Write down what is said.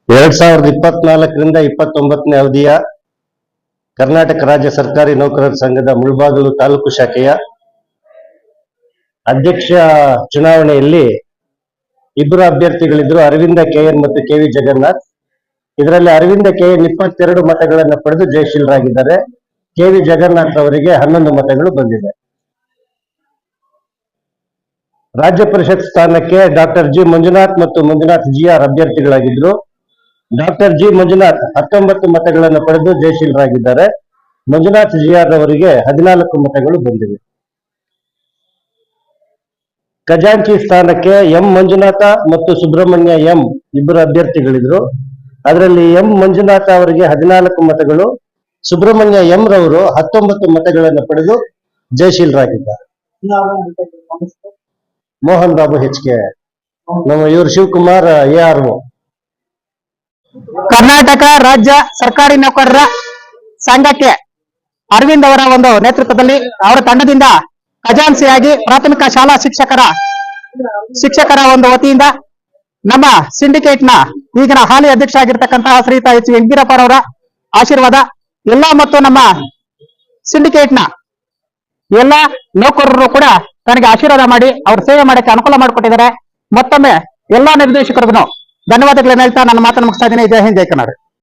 2024ರಿಂದ 29ನೇ ಅವಧಿಯ ಕರ್ನಾಟಕ ರಾಜ್ಯ ಸರ್ಕಾರಿ ನೌಕರರ ಸಂಘದ ಮುಳಬಾಗಿಲು ತಾಲೂಕು ಶಾಖೆಯ ಅಧ್ಯಕ್ಷ ಚುನಾವಣೆಯಲ್ಲಿ ಇಬ್ಬರು ಅಭ್ಯರ್ಥಿಗಳಿದ್ರು, ಅರವಿಂದ ಕೆಎನ್ ಮತ್ತು ಕೆವಿ ಜಗನ್ನಾಥ್. ಇದರಲ್ಲಿ ಅರವಿಂದ ಕೆಎನ್ 22 ಮತಗಳನ್ನು ಪಡೆದು ಜಯಶೀಲರಾಗಿದ್ದಾರೆ. ಕೆವಿ ಜಗನ್ನಾಥ್ ಅವರಿಗೆ 11 ಮತಗಳು ಬಂದಿದೆ. ರಾಜ್ಯ ಪರಿಷತ್ ಸ್ಥಾನಕ್ಕೆ ಡಾಕ್ಟರ್ ಜಿ ಮಂಜುನಾಥ್ ಮತ್ತು ಮಂಜುನಾಥ್ ಜಿಆರ್ ಅಭ್ಯರ್ಥಿಗಳಾಗಿದ್ರು. ಡಾಕ್ಟರ್ ಜಿ ಮಂಜುನಾಥ್ 19 ಮತಗಳನ್ನು ಪಡೆದು ಜಯಶೀಲರಾಗಿದ್ದಾರೆ. ಮಂಜುನಾಥ್ ಜಿಆರ್ ಅವರಿಗೆ 14 ಮತಗಳು ಬಂದಿವೆ. ಖಜಾಂಚಿ ಸ್ಥಾನಕ್ಕೆ ಎಂ ಮಂಜುನಾಥ ಮತ್ತು ಸುಬ್ರಹ್ಮಣ್ಯ ಎಂ ಇಬ್ಬರು ಅಭ್ಯರ್ಥಿಗಳಿದ್ರು. ಅದರಲ್ಲಿ ಎಂ ಮಂಜುನಾಥ ಅವರಿಗೆ 14 ಮತಗಳು, ಸುಬ್ರಹ್ಮಣ್ಯ ಎಂ ರವರು 19 ಮತಗಳನ್ನು ಪಡೆದು ಜಯಶೀಲರಾಗಿದ್ದಾರೆ. ಮೋಹನ್ ಬಾಬು HK, ನಮ್ಮ ಇವರು ಶಿವಕುಮಾರ್ ARO. ಕರ್ನಾಟಕ ರಾಜ್ಯ ಸರ್ಕಾರಿ ನೌಕರರ ಸಂಘಕ್ಕೆ ಅರವಿಂದ್ ಅವರ ಒಂದು ನೇತೃತ್ವದಲ್ಲಿ ಅವರ ತಂಡದಿಂದ ಖಜಾನ್ಸಿಯಾಗಿ ಪ್ರಾಥಮಿಕ ಶಾಲಾ ಶಿಕ್ಷಕರ ಒಂದು ವತಿಯಿಂದ ನಮ್ಮ ಸಿಂಡಿಕೇಟ್ನ ಈಗಿನ ಹಾಲಿ ಅಧ್ಯಕ್ಷ ಆಗಿರ್ತಕ್ಕಂತಹ ಶ್ರೀಯುತ H. ಯಡಿಯೂರಪ್ಪರವರ ಆಶೀರ್ವಾದ ಮತ್ತು ನಮ್ಮ ಸಿಂಡಿಕೇಟ್ನ ಎಲ್ಲ ನೌಕರರು ಕೂಡ ತನಗೆ ಆಶೀರ್ವಾದ ಮಾಡಿ ಅವ್ರ ಸೇವೆ ಮಾಡಕ್ಕೆ ಅನುಕೂಲ ಮಾಡಿಕೊಟ್ಟಿದ್ದಾರೆ. ಮತ್ತೊಮ್ಮೆ ಎಲ್ಲಾ ನಿರ್ದೇಶಕರಿಗೂ ಧನ್ಯವಾದಗಳನ್ನ ಹೇಳ್ತಾ ನನ್ನ ಮಾತನ್ನು ಮುಗಿಸ್ತಾ ಇದ್ದೀನಿ. ಜೈ ಹಿಂದ್, ಜೈ ಕರ್ನಾಟಕ.